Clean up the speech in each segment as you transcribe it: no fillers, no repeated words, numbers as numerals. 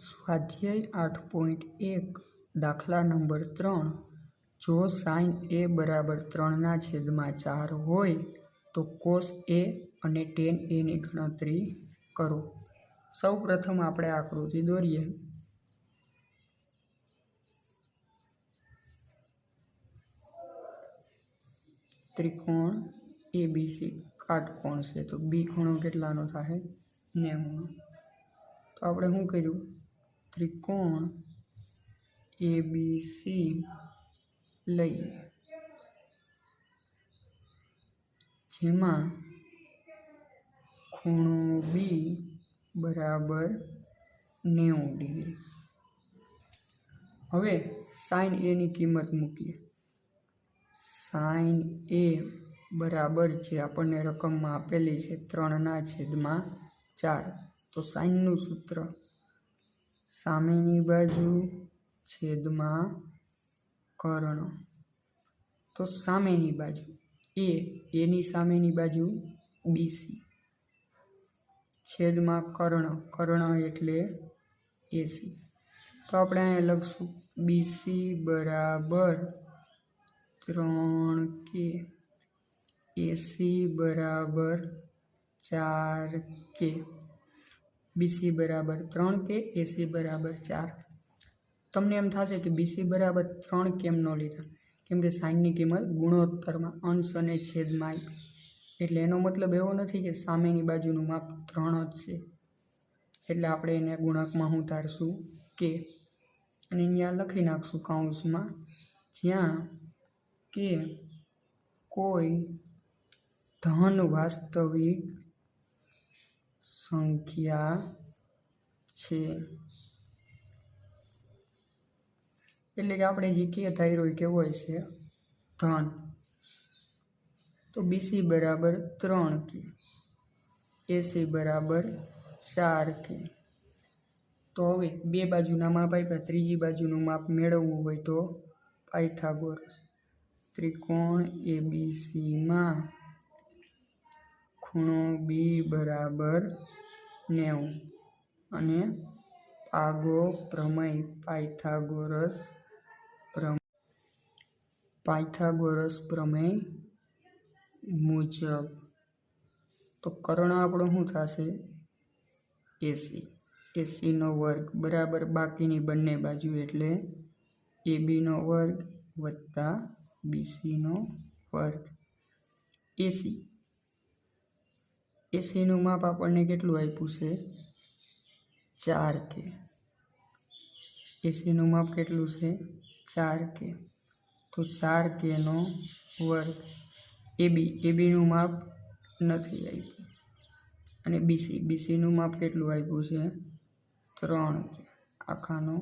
સ્વાધ્યાય 8.1 દાખલા નંબર 3 જો સાઇન a બરાબર 3/4 હોય તો કોસ a અને ટેન a ની ગણતરી કરો। સૌ પ્રથમ આપણે આકૃતિ દોરીએ। ત્રિકોણ ABC કાટકોણ છે તો બી ખૂણો કેટલાનો થાય 90નો। તો આપણે શું કર્યું, ત્રિકોણ ABC લઈએ જેમાં ખૂણો B બરાબર 90 ડિગ્રી। હવે સાઇન A ની કિંમત મૂકીએ। સાઇન A બરાબર જે આપણને રકમમાં આપેલી છે 3/4। તો સાઇનનું સૂત્ર સામેની બાજુ છેદમાં કર્ણ। તો સામેની બાજુ A ની સામેની બાજુ BC છેદમાં કર્ણ એટલે AC। તો આપણે અહીંયા લખશું BC બરાબર 3K AC બરાબર 4K। BC બરાબર 3K AC બરાબર 4। તમને એમ થશે કે BC બરાબર 3 કેમ ન લીધા, કેમ કે સાઇનની કિંમત ગુણોત્તરમાં અંશ અને છેદમાં આપી, એટલે એનો મતલબ એવો નથી કે સામેની બાજુનું માપ 3 જ છે, એટલે આપણે એને ગુણકમાં ઉતારશું K અને અહીંયા લખી નાખશું કૌંસમાં, જ્યાં K કોઈ ધન વાસ્તવિક સંખ્યા છે। એટલે કે આપણે જે K ધાર્યો હોય કેવો હશે, ધન। તો BC બરાબર 3K AC બરાબર 4K। તો હવે બે બાજુના માપ આપ્યા, ત્રીજી બાજુનું માપ મેળવવું હોય તો પાયથાગોરસ ત્રિકોણ ABCમાં ખૂણો B બરાબર 90 અને પાગો પ્રમેય પાયથાગોરસ પ્રમેય મુજબ। તો કર્ણ આપણો શું થશે, AC નો વર્ગ બરાબર બાકીની બંને બાજુ એટલે AB નો વર્ગ વત્તા BC નો વર્ગ। AC નું માપ આપણને કેટલું આપ્યું છે, 4K। AC નું માપ કેટલું છે, 4K। તો 4K નો વર્ગ। AB નું માપ નથી આપ્યું, અને BC નું માપ કેટલું આપ્યું છે, 3K આખાનો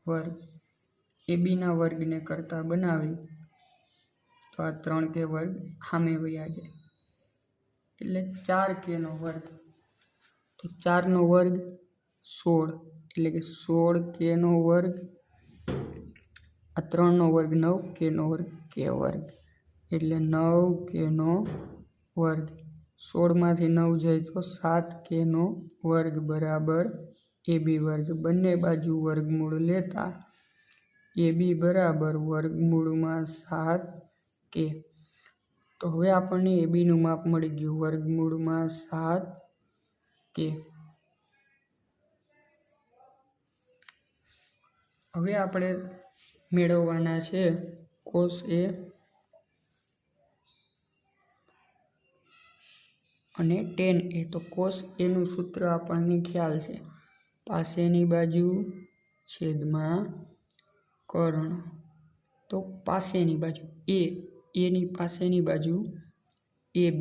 વર્ગ। AB ના વર્ગને કરતા બનાવી તો આ 3K વર્ગ સામે વયા જાય એટલે 4K નો વર્ગ। તો 4 નો વર્ગ 16 એટલે કે 16K નો વર્ગ। આ 3 નો વર્ગ 9K નો વર્ગ K વર્ગ એટલે 9K નો વર્ગ। 16 માંથી 9 જાય તો 7K નો વર્ગ બરાબર AB વર્ગ। બંને બાજુ વર્ગમૂળ લેતા AB બરાબર વર્ગમૂળમાં 7K। તો હવે આપણને AB નું માપ મળી ગયું, વર્ગમૂળમાં 7K। હવે આપણે મેળવવાના છે કોસ A અને ટેન A। તો કોસ A નું સૂત્ર આપણને ખ્યાલ છે, પાસેની બાજુ છેદમાં કર્ણ। તો પાસેની બાજુ A ની પાસેની બાજુ AB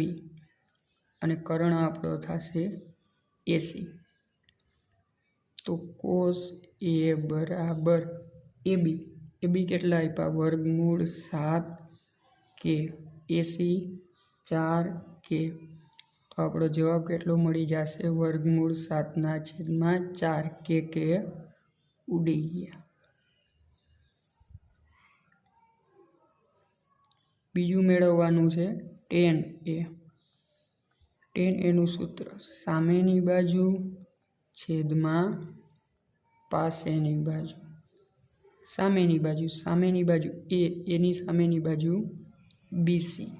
અને કર્ણ આપણો થશે AC। તો કોસ A બરાબર AB કેટલા આપ્યા, વર્ગમૂળ 7K AC 4K। તો આપણો જવાબ કેટલો મળી જશે, વર્ગમૂળ 7/4। K ઉડી ગયા। બીજું મેળવવાનું છે ટેન A નું સૂત્ર સામેની બાજુ છેદમાં પાસેની બાજુ, સામેની બાજુ, સામેની બાજુ એ, એની સામેની બાજુ બીસી,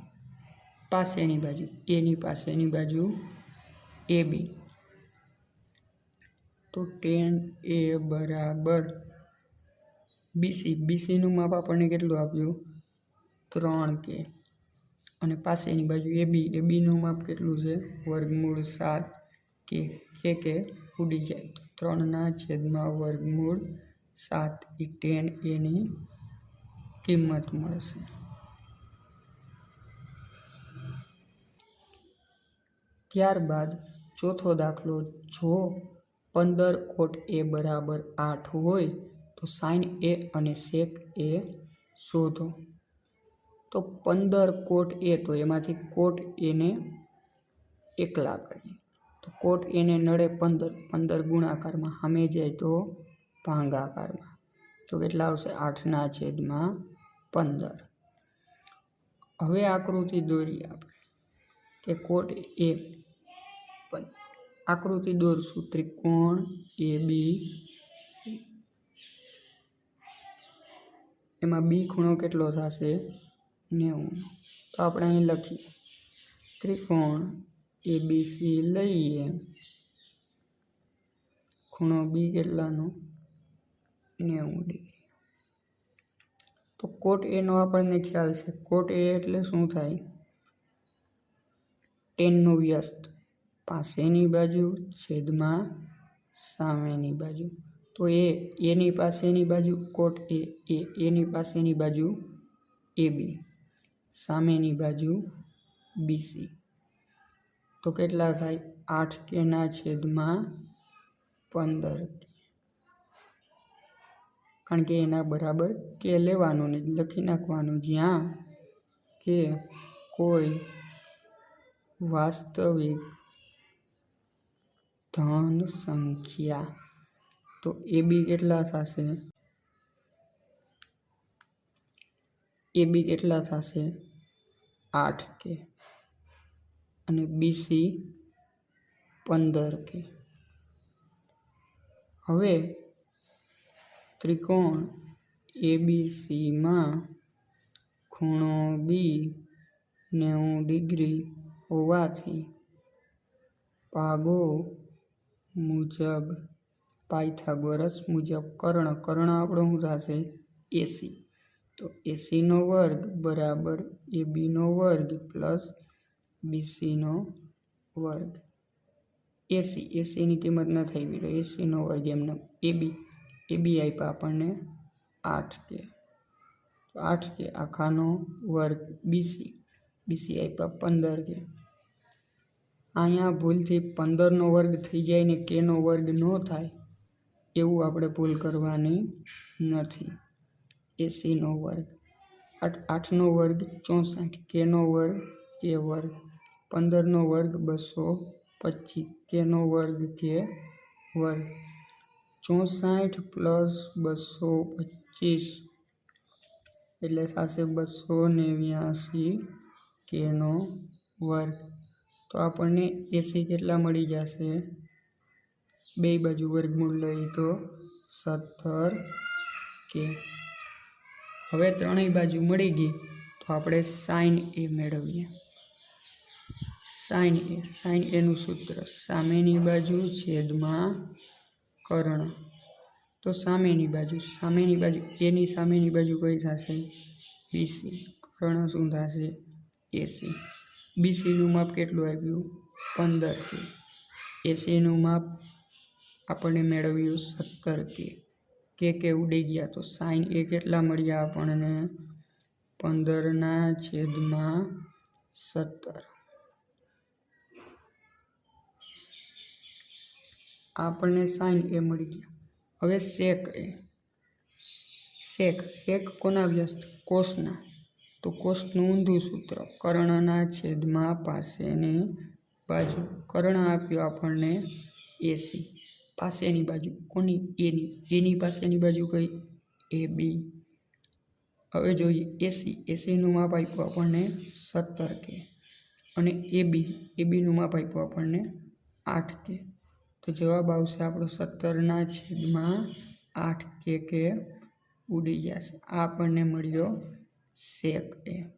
પાસેની બાજુ, એની પાસેની બાજુ AB. તો tan A બરાબર BC, BCનું માપ આપણને કેટલું આપ્યું 3K, અને પાસેની બાજુ AB, ABનું માપ કેટલું છે વર્ગમૂળ 7K, K ઉડી જાય તો 3/7 એ tan Aની કિંમત મળશે. ત્યારબાદ ચોથો દાખલો, જો 15 cot A બરાબર 8 હોય તો sin A અને sec A શોધો. તો 15 cot A, તો એમાંથી cot A ને એકલા કરીએ તો cot A ને નડે 15 ગુણાકારમાં, સામે જાય તો ભાગાકારમાં, તો કેટલા આવશે 8/15. હવે આકૃતિ દોરીએ આપણે કે cot A, આકૃતિ દોરશું ત્રિકોણ ABC, એમાં B ખૂણો કેટલો થશે 90. તો આપણે અહીં લખીએ ત્રિકોણ ABC લઈએ, ખૂણો B કેટલાનો 90 ડિગ્રી. તો cot A નો આપણને ખ્યાલ છે, cot A એટલે શું થાય tan નો વ્યસ્ત, પાસેની બાજુ છેદમાં સામેની બાજુ. તો એની પાસેની બાજુ cot A, એની પાસેની બાજુ AB, સામેની બાજુ BC. તો કેટલા થાય 8K/15, કારણ કે એના બરાબર K લેવાનું ને લખી નાખવાનું, જ્યાં K કોઈ વાસ્તવિક ધન સંખ્યા. તો AB કેટલા થશે, AB કેટલા થશે 8K, અને BC 15K. હવે ત્રિકોણ ABC માં ખૂણો B 90 ડિગ્રી હોવાથી ભાગો મુજબ પાયથાગોરસ મુજબ કર્ણ આપણો શું થશે AC. તો AC નો વર્ગ બરાબર AB નો વર્ગ પ્લસ BC નો વર્ગ. AC ની કિંમત ન થઈ તો AC નો વર્ગ એમને AB આપ્યા આપણને 8K, તો 8K આખાનો વર્ગ BC આપ્યા 15K. અહીંયા ભૂલથી 15 નો વર્ગ થઈ જાય ને K નો વર્ગ ન થાય એવું આપણે ભૂલ કરવાની નથી. AC નો વર્ગ 8 નો વર્ગ 64, K નો વર્ગ K વર્ગ, 15 નો વર્ગ 225, K નો વર્ગ K વર્ગ, 64 પ્લસ 225 એટલે થશે 289 K નો વર્ગ. તો આપણને AC કેટલા મળી જશે, બે બાજુ વર્ગમૂળ લઈ તો 17K. હવે ત્રણેય બાજુ મળી ગઈ તો આપણે sin A મેળવીએ. sin A નું સૂત્ર સામેની બાજુ છેદમાં કર્ણ. તો સામેની બાજુ એની સામેની બાજુ કઈ થશે BC, કર્ણ શું થશે AC. BC નું માપ કેટલું આપ્યું 15K, AC નું માપ આપણને મેળવ્યું 17K. K ઉડી ગયા તો sin A કેટલા મળ્યા આપણને 15/17. આપણને sin A મળી ગયા. હવે sec કોના વ્યસ્ત કોસના. તો કોસનું ઊંધું સૂત્ર કર્ણના છેદમાં પાસેની બાજુ. કર્ણ આપ્યો આપણને AC, પાસેની બાજુ કોની એની પાસેની બાજુ કઈ AB. હવે જોઈએ AC નું માપ આપ્યું આપણને 17K, અને AB નું માપ આપ્યું આપણને 8K. તો તો જવાબ આવશે આપણો 17/8 કે ઉડી જશે. આ આપણને મળ્યો સેક એ.